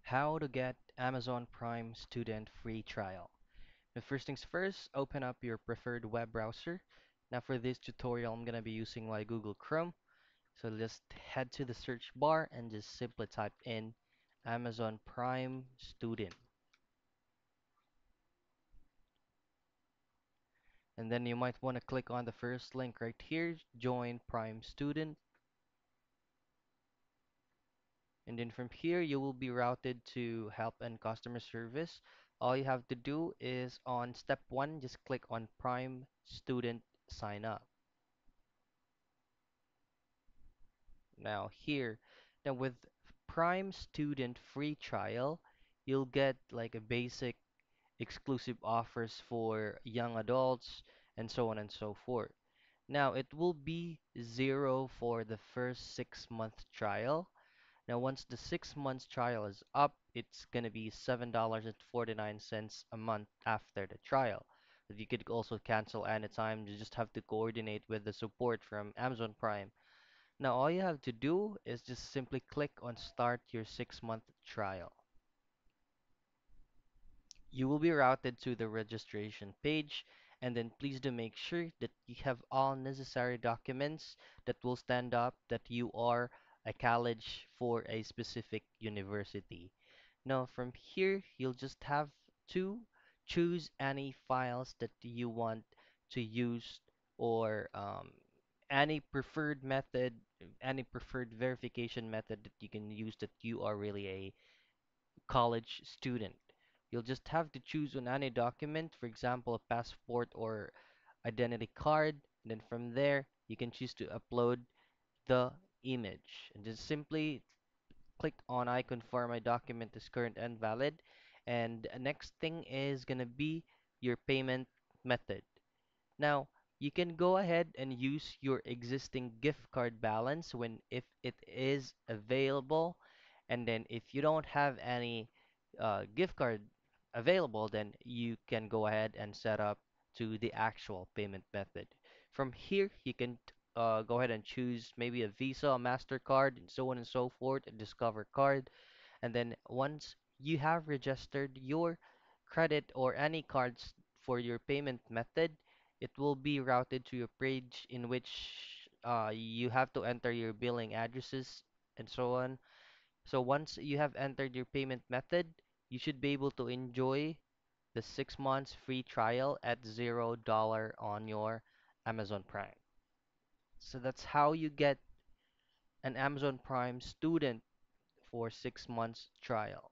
How to get Amazon Prime student free trial. The first things first, open up your preferred web browser. Now for this tutorial, I'm gonna be using my Google Chrome. So just head to the search bar and just simply type in Amazon Prime student. And then you might want to click on the first link right here, join Prime student. And then from here, you will be routed to help and customer service. All you have to do is on step one, just click on Prime Student Sign Up. Now here, now with Prime Student free trial, you'll get like a basic exclusive offers for young adults and so on and so forth. Now it will be zero for the first 6 month trial. Now, once the 6 months trial is up, it's gonna be $7.49 a month after the trial. But you could also cancel anytime. You just have to coordinate with the support from Amazon Prime. Now, all you have to do is just simply click on Start Your 6 month trial. You will be routed to the registration page, and then please do make sure that you have all necessary documents that will stand up that you are a college for a specific university. Now, from here, you'll just have to choose any files that you want to use or any preferred method, any preferred verification method that you can use that you are really a college student. You'll just have to choose on any document, for example, a passport or identity card. And then from there, you can choose to upload the image and just simply click on I confirm my document is current and valid. And next thing is gonna be your payment method. Now, you can go ahead and use your existing gift card balance when if it is available. And then if you don't have any gift card available, then you can go ahead and set up to the actual payment method. From here, you can go ahead and choose maybe a Visa, a MasterCard, and so on and so forth, a Discover card. And then once you have registered your credit or any cards for your payment method, it will be routed to a page in which you have to enter your billing addresses and so on. So once you have entered your payment method, you should be able to enjoy the 6 months free trial at $0 on your Amazon Prime. So that's how you get an Amazon Prime student for 6 months trial.